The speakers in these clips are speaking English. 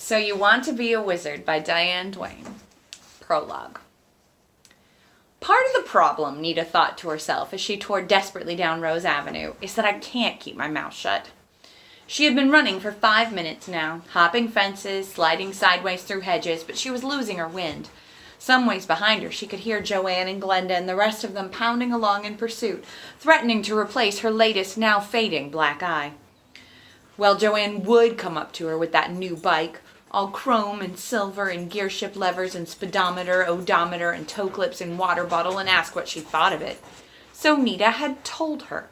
So You Want to Be a Wizard by Diane Duane. Prologue. Part of the problem, Nita thought to herself as she tore desperately down Rose Avenue, is that I can't keep my mouth shut. She had been running for 5 minutes now, hopping fences, sliding sideways through hedges, but she was losing her wind. Some ways behind her, she could hear Joanne and Glenda and the rest of them pounding along in pursuit, threatening to replace her latest, now fading black eye. Well, Joanne would come up to her with that new bike, all chrome and silver and gear shift levers and speedometer, odometer and toe clips and water bottle, and ask what she thought of it. So Nita had told her.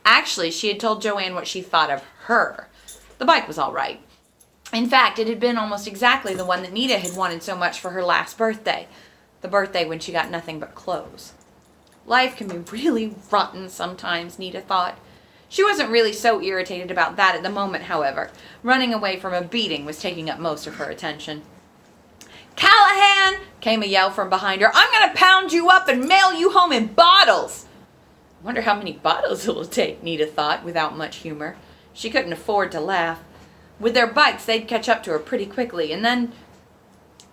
Actually, she had told Joanne what she thought of her. The bike was all right. In fact, it had been almost exactly the one that Nita had wanted so much for her last birthday. The birthday when she got nothing but clothes. Life can be really rotten sometimes, Nita thought. She wasn't really so irritated about that at the moment, however. Running away from a beating was taking up most of her attention. "Callahan!" came a yell from behind her. "I'm going to pound you up and mail you home in bottles!" I wonder how many bottles it will take, Nita thought, without much humor. She couldn't afford to laugh. With their bikes, they'd catch up to her pretty quickly, and then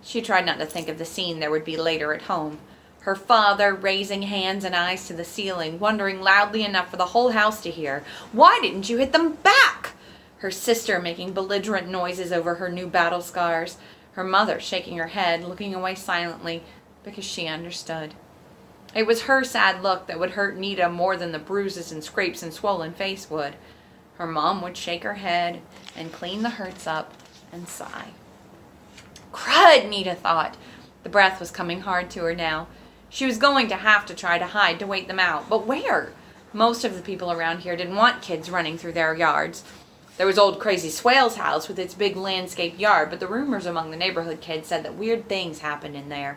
she tried not to think of the scene there would be later at home. Her father raising hands and eyes to the ceiling, wondering loudly enough for the whole house to hear, "Why didn't you hit them back?" Her sister making belligerent noises over her new battle scars. Her mother shaking her head, looking away silently, because she understood. It was her sad look that would hurt Nita more than the bruises and scrapes and swollen face would. Her mom would shake her head and clean the hurts up and sigh. Crud, Nita thought. The breath was coming hard to her now. She was going to have to try to hide to wait them out, but where? Most of the people around here didn't want kids running through their yards. There was old Crazy Swale's house with its big landscape yard, but the rumors among the neighborhood kids said that weird things happened in there.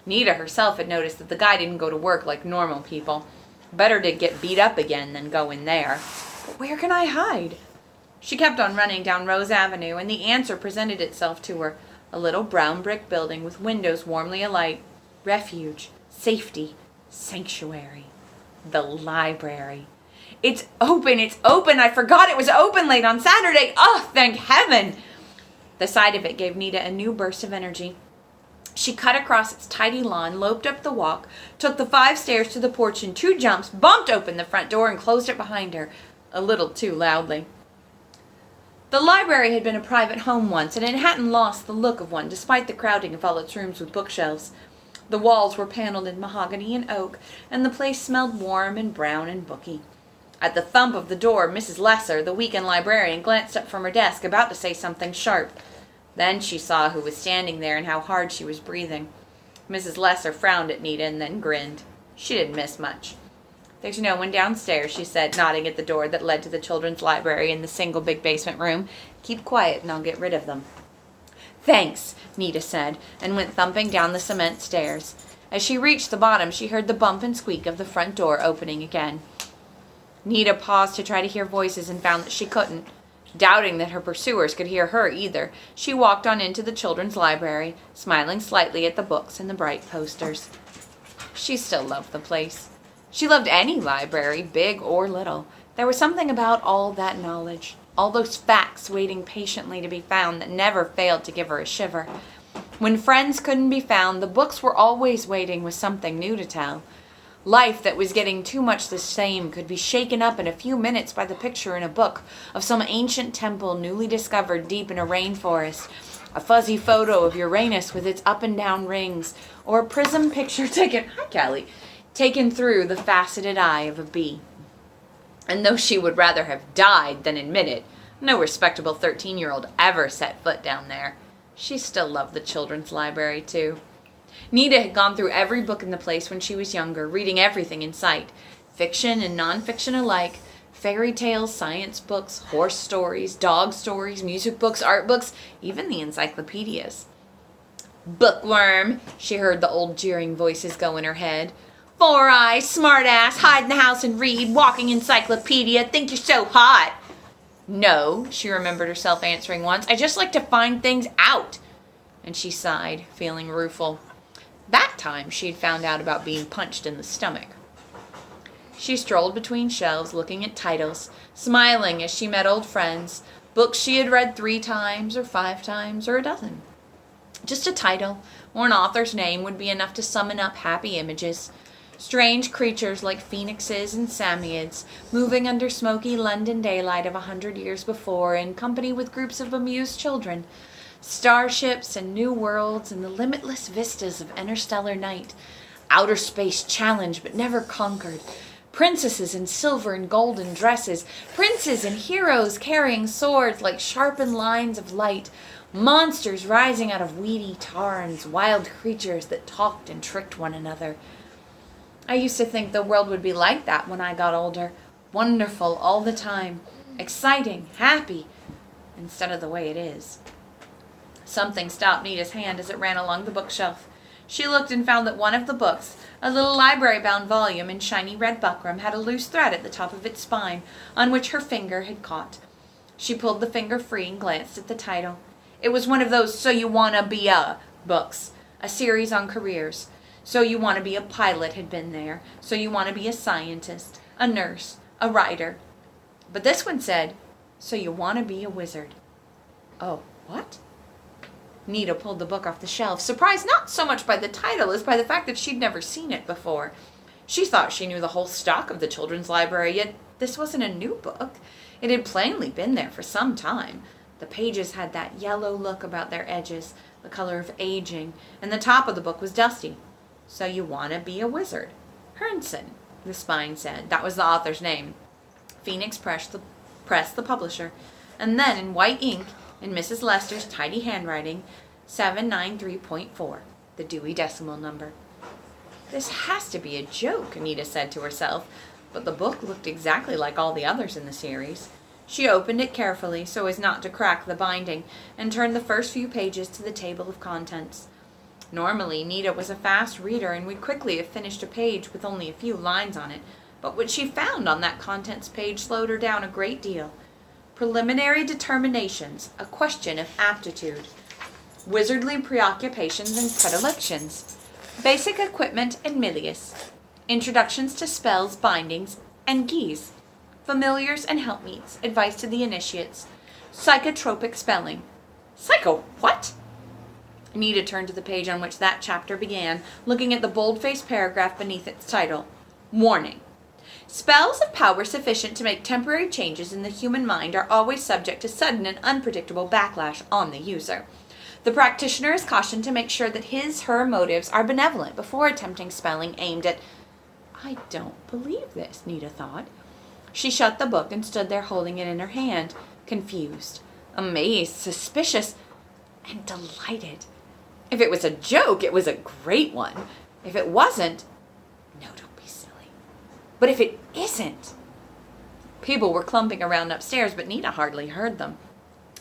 Nita herself had noticed that the guy didn't go to work like normal people. Better to get beat up again than go in there. But where can I hide? She kept on running down Rose Avenue, and the answer presented itself to her. A little brown brick building with windows warmly alight. Refuge, safety, sanctuary. The library. It's open, it's open. I forgot it was open late on Saturday. Oh, thank heaven. The sight of it gave Nita a new burst of energy. She cut across its tidy lawn, loped up the walk, took the 5 stairs to the porch in 2 jumps, bumped open the front door and closed it behind her, a little too loudly. The library had been a private home once, and it hadn't lost the look of one, despite the crowding of all its rooms with bookshelves. The walls were paneled in mahogany and oak, and the place smelled warm and brown and booky. At the thump of the door, Mrs. Lesser, the weekend librarian, glanced up from her desk, about to say something sharp. Then she saw who was standing there and how hard she was breathing. Mrs. Lesser frowned at Nita and then grinned. She didn't miss much. "There's no one downstairs," she said, nodding at the door that led to the children's library in the single big basement room. "Keep quiet and I'll get rid of them." "Thanks," Nita said, and went thumping down the cement stairs. As she reached the bottom, she heard the bump and squeak of the front door opening again. Nita paused to try to hear voices and found that she couldn't. Doubting that her pursuers could hear her either, she walked on into the children's library, smiling slightly at the books and the bright posters. She still loved the place. She loved any library, big or little. There was something about all that knowledge, all those facts waiting patiently to be found that never failed to give her a shiver. When friends couldn't be found, the books were always waiting with something new to tell. Life that was getting too much the same could be shaken up in a few minutes by the picture in a book of some ancient temple newly discovered deep in a rainforest, a fuzzy photo of Uranus with its up and down rings, or a prism picture taken through the faceted eye of a bee. And though she would rather have died than admit it, no respectable 13-year-old ever set foot down there. She still loved the children's library, too. Nita had gone through every book in the place when she was younger, reading everything in sight. Fiction and non-fiction alike, fairy tales, science books, horse stories, dog stories, music books, art books, even the encyclopedias. "Bookworm," she heard the old jeering voices go in her head. "4-eyes, smart-ass, hide in the house and read, walking encyclopedia, think you're so hot." "No," she remembered herself answering once, "I just like to find things out." And she sighed, feeling rueful. That time she had found out about being punched in the stomach. She strolled between shelves, looking at titles, smiling as she met old friends, Books she had read 3 times or 5 times or a dozen. Just a title or an author's name would be enough to summon up happy images. Strange creatures like phoenixes and Samiids, moving under smoky London daylight of 100 years before in company with groups of amused children. Starships and new worlds and the limitless vistas of interstellar night. Outer space challenged but never conquered. Princesses in silver and golden dresses. Princes and heroes carrying swords like sharpened lines of light. Monsters rising out of weedy tarns. Wild creatures that talked and tricked one another. I used to think the world would be like that when I got older. Wonderful all the time. Exciting, happy, instead of the way it is. Something stopped Nita's hand as it ran along the bookshelf. She looked and found that one of the books, a little library-bound volume in shiny red buckram, had a loose thread at the top of its spine, on which her finger had caught. She pulled the finger free and glanced at the title. It was one of those So You Wanna Be A books, a series on careers. So You Want to Be a Pilot had been there. So You Want to Be a Scientist, a nurse, a writer. But this one said, So You Want to Be a Wizard. Oh, what? Nita pulled the book off the shelf, surprised not so much by the title as by the fact that she'd never seen it before. She thought she knew the whole stock of the children's library, yet this wasn't a new book. It had plainly been there for some time. The pages had that yellow look about their edges, the color of aging, and the top of the book was dusty. So You Want to Be a Wizard. Herndson, the spine said. That was the author's name. Phoenix Press, the publisher. And then in white ink, in Mrs. Lester's tidy handwriting, 793.4, the Dewey Decimal number. This has to be a joke, Anita said to herself, but the book looked exactly like all the others in the series. She opened it carefully so as not to crack the binding and turned the first few pages to the table of contents. Normally, Nita was a fast reader and would quickly have finished a page with only a few lines on it, but what she found on that contents page slowed her down a great deal. Preliminary determinations, a question of aptitude. Wizardly preoccupations and predilections. Basic equipment and milius. Introductions to spells, bindings, and geese. Familiars and helpmeets, advice to the initiates. Psychotropic spelling. Psycho what? Anita turned to the page on which that chapter began, looking at the bold-faced paragraph beneath its title. Warning. Spells of power sufficient to make temporary changes in the human mind are always subject to sudden and unpredictable backlash on the user. The practitioner is cautioned to make sure that her motives are benevolent before attempting spelling aimed at... I don't believe this, Nita thought. She shut the book and stood there holding it in her hand, confused, amazed, suspicious, and delighted. If it was a joke, it was a great one. If it wasn't, no, don't be silly. But if it isn't... People were clumping around upstairs, but Nita hardly heard them.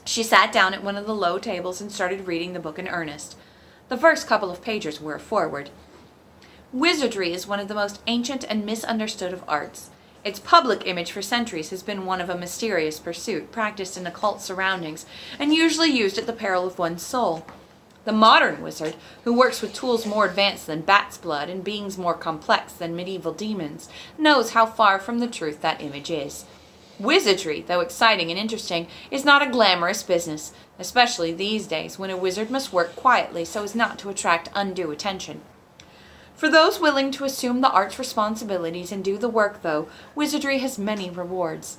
She sat down at one of the low tables and started reading the book in earnest. The first couple of pages were a foreword. Wizardry is one of the most ancient and misunderstood of arts. Its public image for centuries has been one of a mysterious pursuit, practiced in occult surroundings, and usually used at the peril of one's soul. The modern wizard, who works with tools more advanced than bat's blood and beings more complex than medieval demons, knows how far from the truth that image is. Wizardry, though exciting and interesting, is not a glamorous business, especially these days when a wizard must work quietly so as not to attract undue attention. For those willing to assume the art's responsibilities and do the work, though, wizardry has many rewards.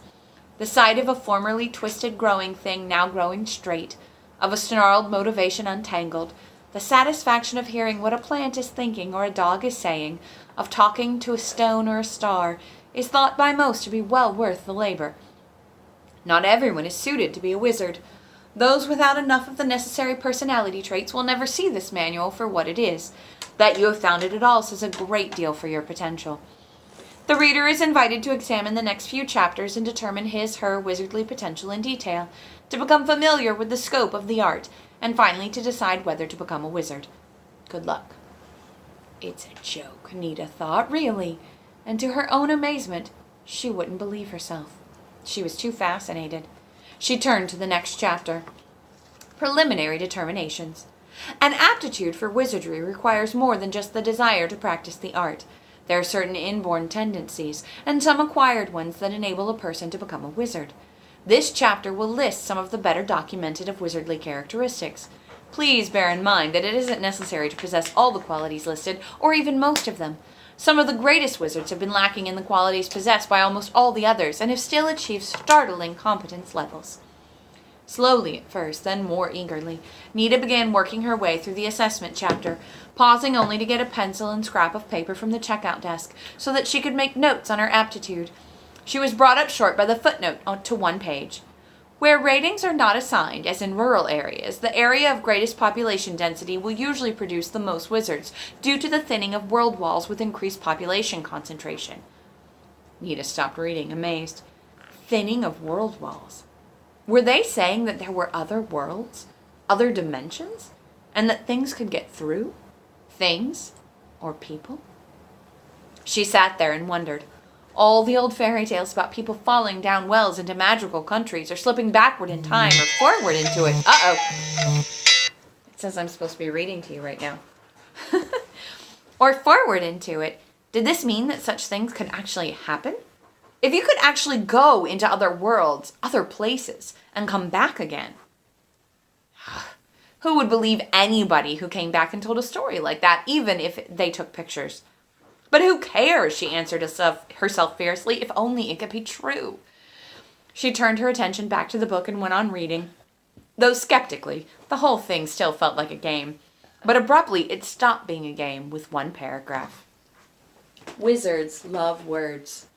The sight of a formerly twisted growing thing now growing straight, of a snarled motivation untangled, the satisfaction of hearing what a plant is thinking or a dog is saying, of talking to a stone or a star, is thought by most to be well worth the labor. Not everyone is suited to be a wizard. Those without enough of the necessary personality traits will never see this manual for what it is. That you have found it at all says a great deal for your potential. The reader is invited to examine the next few chapters and determine her wizardly potential in detail, to become familiar with the scope of the art, and finally to decide whether to become a wizard. Good luck. It's a joke, Nita thought, really. And to her own amazement, she wouldn't believe herself. She was too fascinated. She turned to the next chapter. Preliminary determinations. An aptitude for wizardry requires more than just the desire to practice the art. There are certain inborn tendencies, and some acquired ones that enable a person to become a wizard. This chapter will list some of the better documented of wizardly characteristics. Please bear in mind that it isn't necessary to possess all the qualities listed, or even most of them. Some of the greatest wizards have been lacking in the qualities possessed by almost all the others, and have still achieved startling competence levels. Slowly at first, then more eagerly, Nita began working her way through the assessment chapter, pausing only to get a pencil and scrap of paper from the checkout desk so that she could make notes on her aptitude. She was brought up short by the footnote to one page. Where ratings are not assigned, as in rural areas, the area of greatest population density will usually produce the most wizards, due to the thinning of world walls with increased population concentration. Nita stopped reading, amazed. Thinning of world walls. Were they saying that there were other worlds, other dimensions, and that things could get through? Things or people? She sat there and wondered. All the old fairy tales about people falling down wells into magical countries, or slipping backward in time, or forward into it. Uh-oh. It says I'm supposed to be reading to you right now. Or forward into it. Did this mean that such things could actually happen? If you could actually go into other worlds, other places, and come back again. Who would believe anybody who came back and told a story like that, even if they took pictures? But who cares, she answered herself fiercely, if only it could be true. She turned her attention back to the book and went on reading. Though skeptically, the whole thing still felt like a game. But abruptly, it stopped being a game with one paragraph. Wizards love words.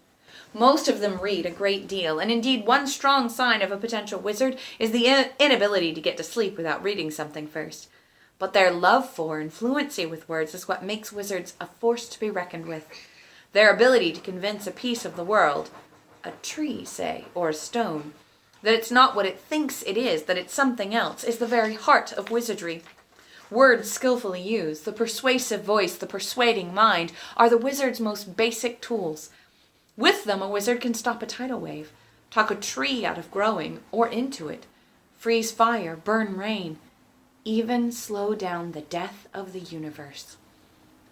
Most of them read a great deal, and indeed one strong sign of a potential wizard is the inability to get to sleep without reading something first. But their love for and fluency with words is what makes wizards a force to be reckoned with. Their ability to convince a piece of the world, a tree, say, or a stone, that it's not what it thinks it is, that it's something else, is the very heart of wizardry. Words skillfully used, the persuasive voice, the persuading mind, are the wizard's most basic tools. With them, a wizard can stop a tidal wave, talk a tree out of growing or into it, freeze fire, burn rain, even slow down the death of the universe.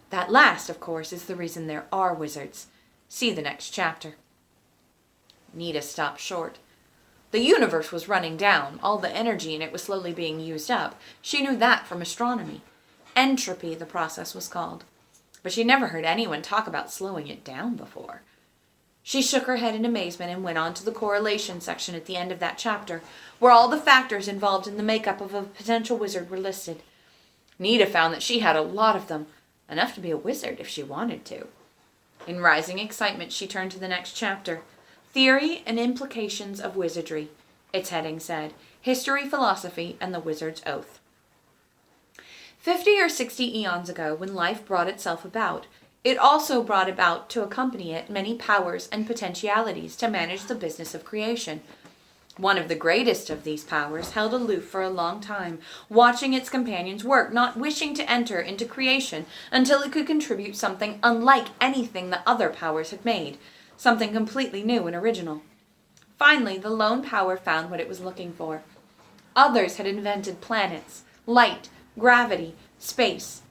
That last, of course, is the reason there are wizards. See the next chapter. Nita stopped short. The universe was running down. All the energy in it was slowly being used up. She knew that from astronomy. Entropy, the process was called. But she never heard anyone talk about slowing it down before. She shook her head in amazement and went on to the correlation section at the end of that chapter, where all the factors involved in the makeup of a potential wizard were listed. Nita found that she had a lot of them, enough to be a wizard if she wanted to. In rising excitement, she turned to the next chapter. Theory and Implications of Wizardry, its heading said. History, Philosophy, and the Wizard's Oath. 50 or 60 eons ago, when life brought itself about, it also brought about to accompany it many powers and potentialities to manage the business of creation. One of the greatest of these powers held aloof for a long time, watching its companions work, not wishing to enter into creation until it could contribute something unlike anything the other powers had made, something completely new and original. Finally, the lone power found what it was looking for. Others had invented planets, light, gravity, space.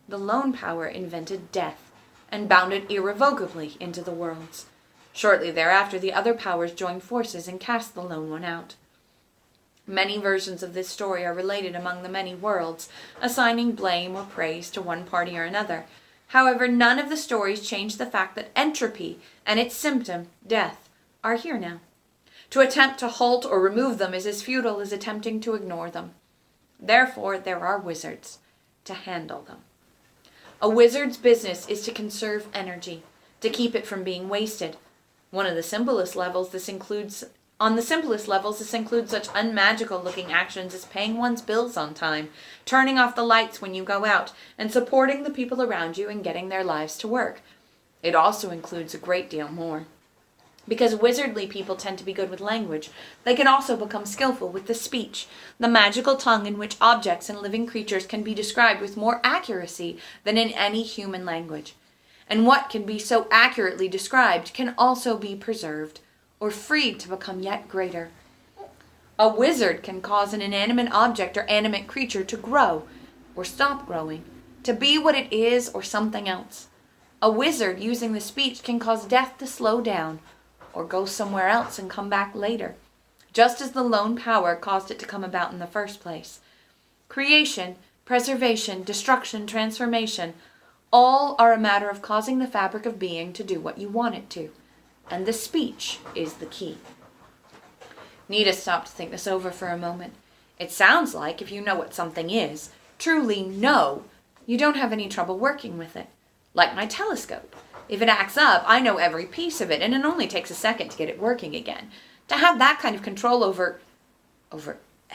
The lone power invented death, and bound it irrevocably into the worlds. Shortly thereafter, the other powers joined forces and cast the lone one out. Many versions of this story are related among the many worlds, assigning blame or praise to one party or another. However, none of the stories change the fact that entropy and its symptom, death, are here now. To attempt to halt or remove them is as futile as attempting to ignore them. Therefore, there are wizards to handle them. A wizard's business is to conserve energy, to keep it from being wasted. On the simplest levels, this includes such unmagical looking actions as paying one's bills on time, turning off the lights when you go out, and supporting the people around you in getting their lives to work. It also includes a great deal more. Because wizardly people tend to be good with language, they can also become skillful with the speech, the magical tongue in which objects and living creatures can be described with more accuracy than in any human language. And what can be so accurately described can also be preserved, or freed to become yet greater. A wizard can cause an inanimate object or animate creature to grow, or stop growing, to be what it is or something else. A wizard, using the speech, can cause death to slow down, or go somewhere else and come back later. just as the lone power caused it to come about in the first place. Creation, preservation, destruction, transformation, all are a matter of causing the fabric of being to do what you want it to. And the speech is the key. Nita stopped to think this over for a moment. It sounds like if you know what something is, truly know, you don't have any trouble working with it. Like my telescope. If it acts up, I know every piece of it, and it only takes a second to get it working again. To have that kind of control over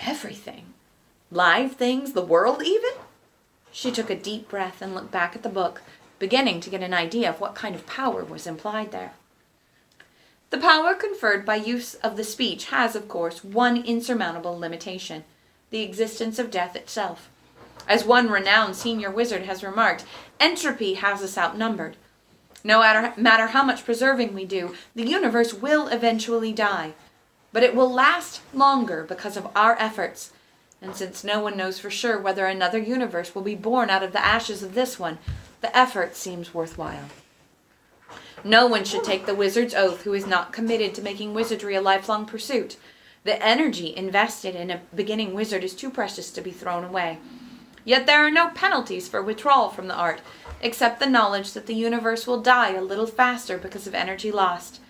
everything. Live things, the world even? She took a deep breath and looked back at the book, beginning to get an idea of what kind of power was implied there. The power conferred by use of the speech has, of course, one insurmountable limitation, the existence of death itself. As one renowned senior wizard has remarked, entropy has us outnumbered. No matter how much preserving we do, the universe will eventually die. But it will last longer because of our efforts. And since no one knows for sure whether another universe will be born out of the ashes of this one, the effort seems worthwhile. No one should take the wizard's oath who is not committed to making wizardry a lifelong pursuit. The energy invested in a beginning wizard is too precious to be thrown away. Yet there are no penalties for withdrawal from the art, except the knowledge that the universe will die a little faster because of energy lost.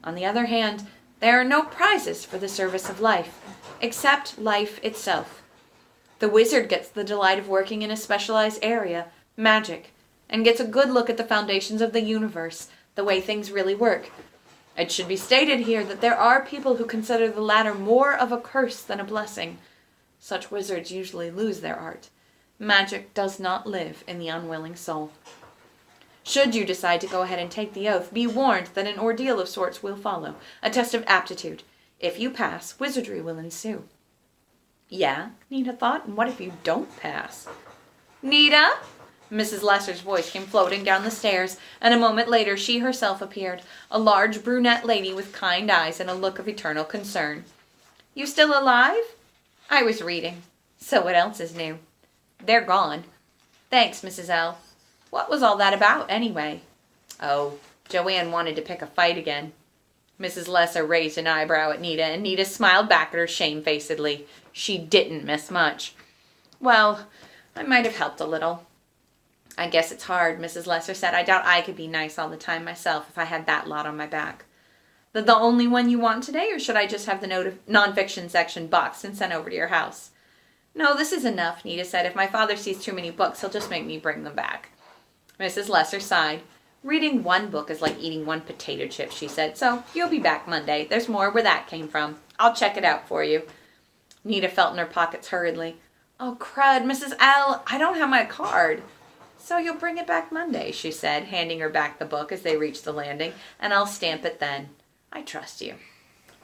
On the other hand, there are no prizes for the service of life, except life itself. The wizard gets the delight of working in a specialized area, magic, and gets a good look at the foundations of the universe, the way things really work. It should be stated here that there are people who consider the latter more of a curse than a blessing. Such wizards usually lose their art. Magic does not live in the unwilling soul. Should you decide to go ahead and take the oath, be warned that an ordeal of sorts will follow, a test of aptitude. If you pass, wizardry will ensue. Yeah, Nita thought, and what if you don't pass? Nita? Mrs. Lesser's voice came floating down the stairs, and a moment later she herself appeared, a large brunette lady with kind eyes and a look of eternal concern. You still alive? I was reading. So what else is new? They're gone. Thanks, Mrs. L. What was all that about, anyway? Oh, Joanne wanted to pick a fight again. Mrs. Lesser raised an eyebrow at Nita, and Nita smiled back at her shamefacedly. She didn't miss much. Well, I might have helped a little. I guess it's hard, Mrs. Lesser said. I doubt I could be nice all the time myself if I had that lot on my back. The only one you want today, or should I just have the nonfiction section boxed and sent over to your house? No, this is enough, Nita said. If my father sees too many books, he'll just make me bring them back. Mrs. Lesser sighed. Reading one book is like eating one potato chip, she said. So, you'll be back Monday. There's more where that came from. I'll check it out for you. Nita felt in her pockets hurriedly. Oh, crud, Mrs. L, I don't have my card. So you'll bring it back Monday, she said, handing her back the book as they reached the landing, and I'll stamp it then. I trust you.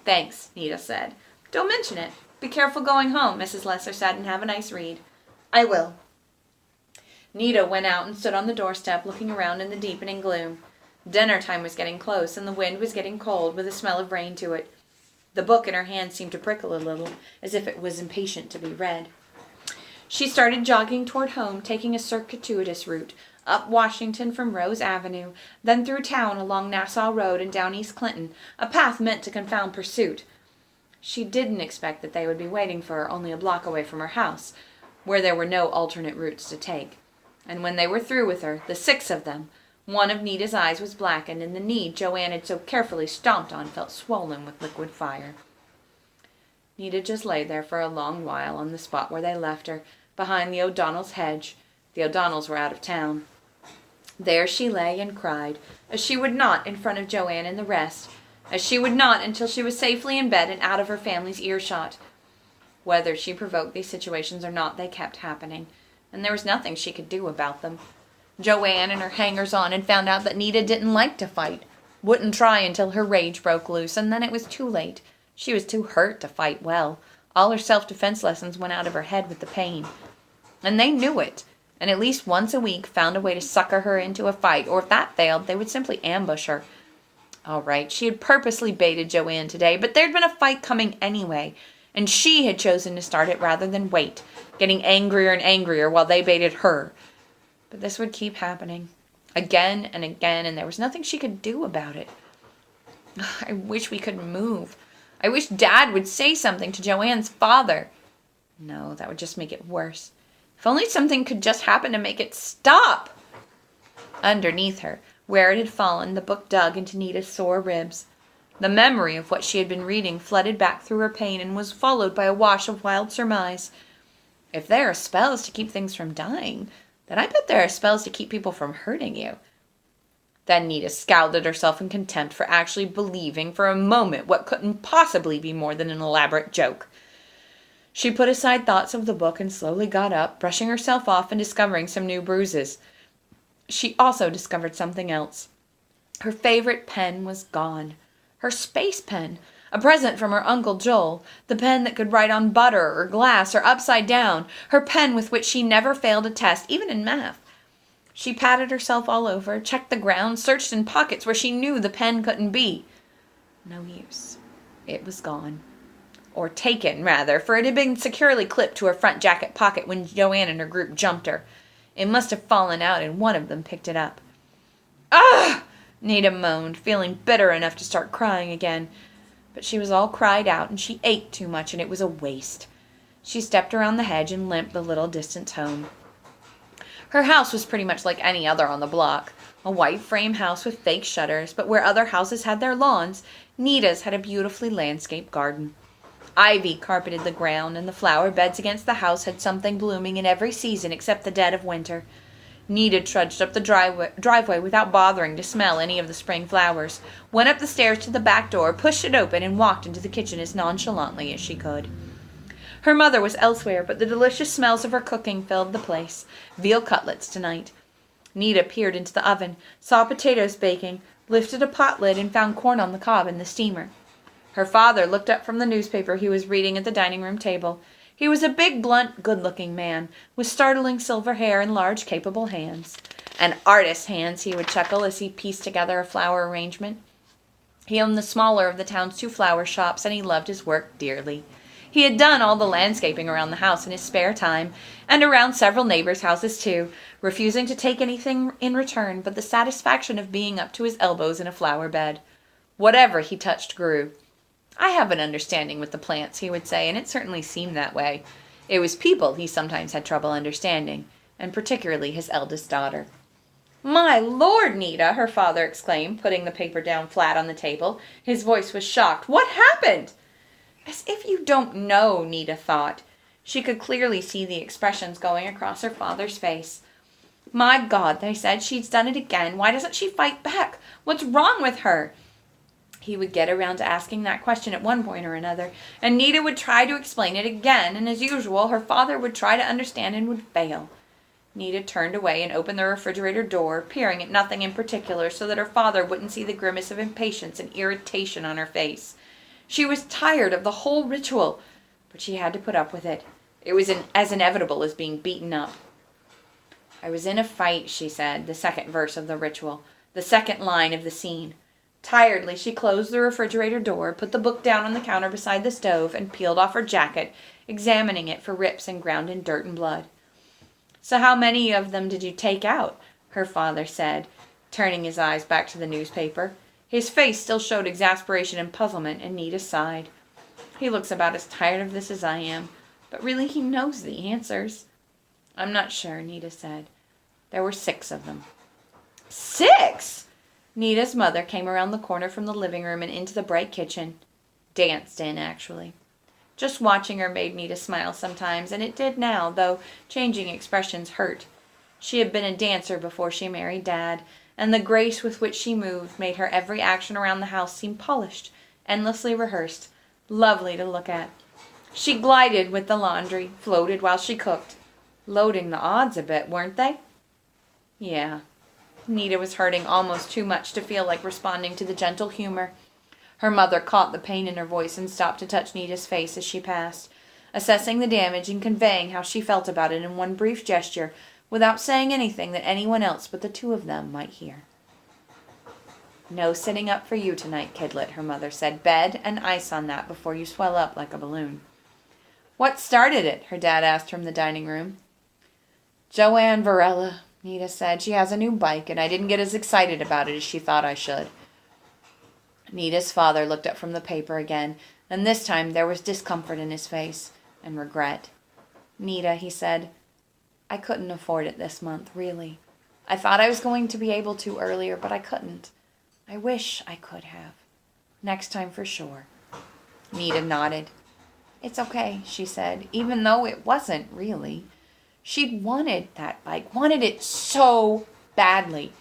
Thanks, Nita said. Don't mention it. Be careful going home, Mrs. Lesser said, and have a nice read. I will. Nita went out and stood on the doorstep, looking around in the deepening gloom. Dinner time was getting close, and the wind was getting cold, with a smell of rain to it. The book in her hand seemed to prickle a little, as if it was impatient to be read. She started jogging toward home, taking a circuitous route, up Washington from Rose Avenue, then through town along Nassau Road and down East Clinton, a path meant to confound pursuit. She didn't expect that they would be waiting for her only a block away from her house, where there were no alternate routes to take. And when they were through with her, the 6 of them, one of Nita's eyes was blackened, and the knee Joanne had so carefully stomped on felt swollen with liquid fire. Nita just lay there for a long while on the spot where they left her, behind the O'Donnells' hedge. The O'Donnells were out of town. There she lay and cried, as she would not in front of Joanne and the rest, as she would not until she was safely in bed and out of her family's earshot. Whether she provoked these situations or not, they kept happening, and there was nothing she could do about them. Joanne and her hangers-on had found out that Nita didn't like to fight, wouldn't try until her rage broke loose, and then it was too late. She was too hurt to fight well. All her self-defense lessons went out of her head with the pain. And they knew it, and at least once a week found a way to sucker her into a fight, or if that failed, they would simply ambush her. All right, she had purposely baited Joanne today, but there'd been a fight coming anyway, and she had chosen to start it rather than wait, getting angrier and angrier while they baited her. But this would keep happening, again and again, and there was nothing she could do about it. I wish we could move. I wish Dad would say something to Joanne's father. No, that would just make it worse. If only something could just happen to make it stop. Underneath her, where it had fallen, the book dug into Nita's sore ribs. The memory of what she had been reading flooded back through her pain and was followed by a wash of wild surmise. If there are spells to keep things from dying, then I bet there are spells to keep people from hurting you. Then Nita scowled at herself in contempt for actually believing for a moment what couldn't possibly be more than an elaborate joke. She put aside thoughts of the book and slowly got up, brushing herself off and discovering some new bruises. She also discovered something else. Her favorite pen was gone. Her space pen, a present from her Uncle Joel, the pen that could write on butter or glass or upside down, her pen with which she never failed a test, even in math. She patted herself all over, checked the ground, searched in pockets where she knew the pen couldn't be. No use. It was gone. Or taken, rather, for it had been securely clipped to her front jacket pocket when Joanne and her group jumped her. It must have fallen out and one of them picked it up. "Ah!" Nita moaned, feeling bitter enough to start crying again. But she was all cried out and she ate too much and it was a waste. She stepped around the hedge and limped the little distance home. Her house was pretty much like any other on the block. A white frame house with fake shutters, but where other houses had their lawns, Nita's had a beautifully landscaped garden. Ivy carpeted the ground, and the flower beds against the house had something blooming in every season except the dead of winter. Nita trudged up the driveway without bothering to smell any of the spring flowers, went up the stairs to the back door, pushed it open, and walked into the kitchen as nonchalantly as she could. Her mother was elsewhere, but the delicious smells of her cooking filled the place. Veal cutlets tonight. Nita peered into the oven, saw potatoes baking, lifted a pot lid, and found corn on the cob in the steamer. Her father looked up from the newspaper he was reading at the dining room table. He was a big, blunt, good-looking man, with startling silver hair and large, capable hands. "An artist's hands," he would chuckle as he pieced together a flower arrangement. He owned the smaller of the town's 2 flower shops, and he loved his work dearly. He had done all the landscaping around the house in his spare time, and around several neighbors' houses too, refusing to take anything in return but the satisfaction of being up to his elbows in a flower bed. Whatever he touched grew. "I have an understanding with the plants," he would say, and it certainly seemed that way. It was people he sometimes had trouble understanding, and particularly his eldest daughter. "My Lord, Nita!" her father exclaimed, putting the paper down flat on the table. His voice was shocked. "What happened?" "As if you don't know," Nita thought. She could clearly see the expressions going across her father's face. "My God," they said, "she's done it again. Why doesn't she fight back? What's wrong with her?" He would get around to asking that question at one point or another, and Nita would try to explain it again, and as usual, her father would try to understand and would fail. Nita turned away and opened the refrigerator door, peering at nothing in particular so that her father wouldn't see the grimace of impatience and irritation on her face. She was tired of the whole ritual, but she had to put up with it. It was as inevitable as being beaten up. "I was in a fight," she said, the second verse of the ritual, the second line of the scene. Tiredly, she closed the refrigerator door, put the book down on the counter beside the stove, and peeled off her jacket, examining it for rips and ground in dirt and blood. "So how many of them did you take out?" her father said, turning his eyes back to the newspaper. His face still showed exasperation and puzzlement, and Nita sighed. "He looks about as tired of this as I am, but really he knows the answers." "I'm not sure," Nita said. "There were 6 of them." 6?! Nita's mother came around the corner from the living room and into the bright kitchen. Danced in, actually. Just watching her made Nita smile sometimes, and it did now, though changing expressions hurt. She had been a dancer before she married Dad, and the grace with which she moved made her every action around the house seem polished, endlessly rehearsed, lovely to look at. She glided with the laundry, floated while she cooked. Loading the odds a bit, weren't they? Yeah. Nita was hurting almost too much to feel like responding to the gentle humor. Her mother caught the pain in her voice and stopped to touch Nita's face as she passed, assessing the damage and conveying how she felt about it in one brief gesture, without saying anything that anyone else but the 2 of them might hear. "No sitting up for you tonight, kidlet," her mother said. "Bed and ice on that before you swell up like a balloon." "What started it?" her dad asked from the dining room. "Joanne Varela," Nita said. "She has a new bike, and I didn't get as excited about it as she thought I should." Nita's father looked up from the paper again, and this time there was discomfort in his face, and regret. "Nita," he said, "I couldn't afford it this month, really. I thought I was going to be able to earlier, but I couldn't. I wish I could have. Next time for sure." Nita nodded. "It's okay," she said, even though it wasn't really. She'd wanted that bike, wanted it so badly.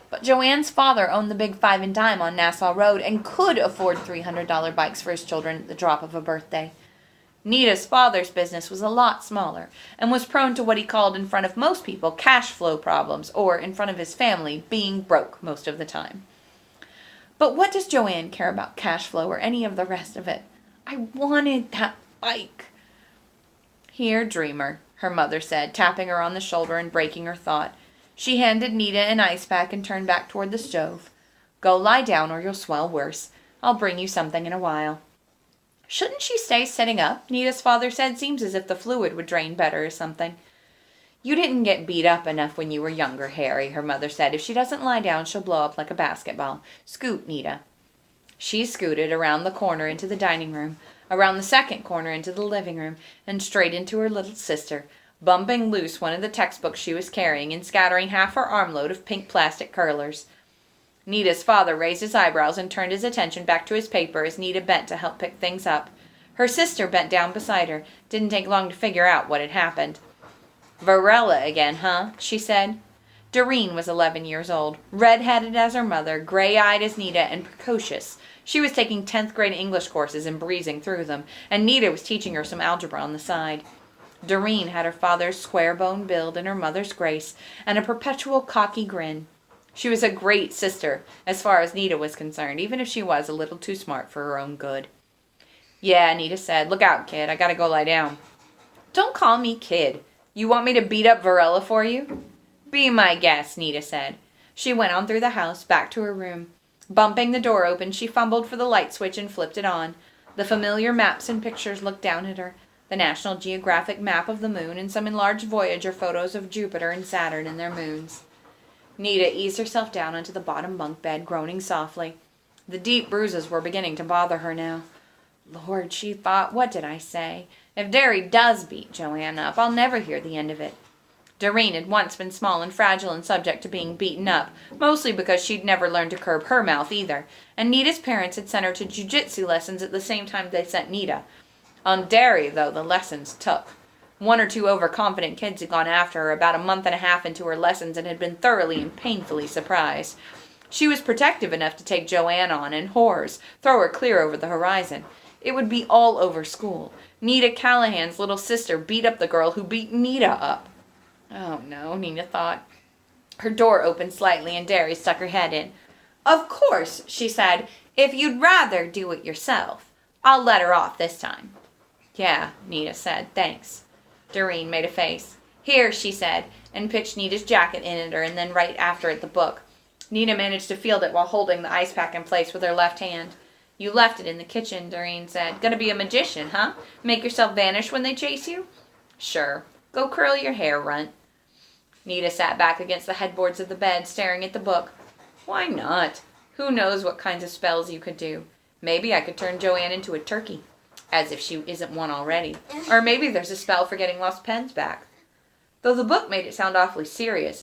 But Joanne's father owned the big 5 and Dime on Nassau Road and could afford $300 bikes for his children at the drop of a birthday. Nita's father's business was a lot smaller and was prone to what he called in front of most people cash flow problems, or in front of his family being broke most of the time. But what does Joanne care about cash flow or any of the rest of it? I wanted that bike. "Here, dreamer," her mother said, tapping her on the shoulder and breaking her thought. She handed Nita an ice pack and turned back toward the stove. "Go lie down or you'll swell worse. I'll bring you something in a while." "Shouldn't she stay sitting up?" Nita's father said. "Seems as if the fluid would drain better or something." "You didn't get beat up enough when you were younger, Harry," her mother said. "If she doesn't lie down, she'll blow up like a basketball. Scoot, Nita." She scooted around the corner into the dining room, around the second corner into the living room, and straight into her little sister, bumping loose one of the textbooks she was carrying and scattering half her armload of pink plastic curlers. Nita's father raised his eyebrows and turned his attention back to his paper as Nita bent to help pick things up. Her sister bent down beside her. Didn't take long to figure out what had happened. "Varela again, huh?" she said. Doreen was 11 years old, red-headed as her mother, gray-eyed as Nita, and precocious. She was taking 10th grade English courses and breezing through them, and Nita was teaching her some algebra on the side. Doreen had her father's square-boned build and her mother's grace, and a perpetual cocky grin. She was a great sister, as far as Nita was concerned, even if she was a little too smart for her own good. "Yeah," Nita said. "Look out, kid. I gotta go lie down." "Don't call me kid. You want me to beat up Varela for you?" "Be my guest," Nita said. She went on through the house, back to her room. Bumping the door open, she fumbled for the light switch and flipped it on. The familiar maps and pictures looked down at her. The National Geographic map of the moon and some enlarged Voyager photos of Jupiter and Saturn and their moons. Nita eased herself down onto the bottom bunk bed, groaning softly. The deep bruises were beginning to bother her now. Lord, she thought, what did I say? If Derry does beat Joanne up, I'll never hear the end of it. Doreen had once been small and fragile and subject to being beaten up, mostly because she'd never learned to curb her mouth either, and Nita's parents had sent her to jiu-jitsu lessons at the same time they sent Nita. On Derry, though, the lessons took. 1 or 2 overconfident kids had gone after her about a month and a half into her lessons and had been thoroughly and painfully surprised. She was protective enough to take Joanne on and, horrors, throw her clear over the horizon. It would be all over school. Nita Callahan's little sister beat up the girl who beat Nita up. Oh no, Nita thought. Her door opened slightly and Derry stuck her head in. "Of course," she said, "if you'd rather do it yourself. I'll let her off this time." "Yeah," Nita said, "thanks." Doreen made a face. "Here," she said, and pitched Nita's jacket in at her, and then right after it the book. Nita managed to field it while holding the ice pack in place with her left hand. "You left it in the kitchen," Doreen said. "Gonna be a magician, huh? Make yourself vanish when they chase you?" "Sure. Go curl your hair, runt." Nita sat back against the headboards of the bed, staring at the book. "Why not? Who knows what kinds of spells you could do? Maybe I could turn Joanne into a turkey. As if she isn't one already. Or maybe there's a spell for getting lost pens back." Though the book made it sound awfully serious,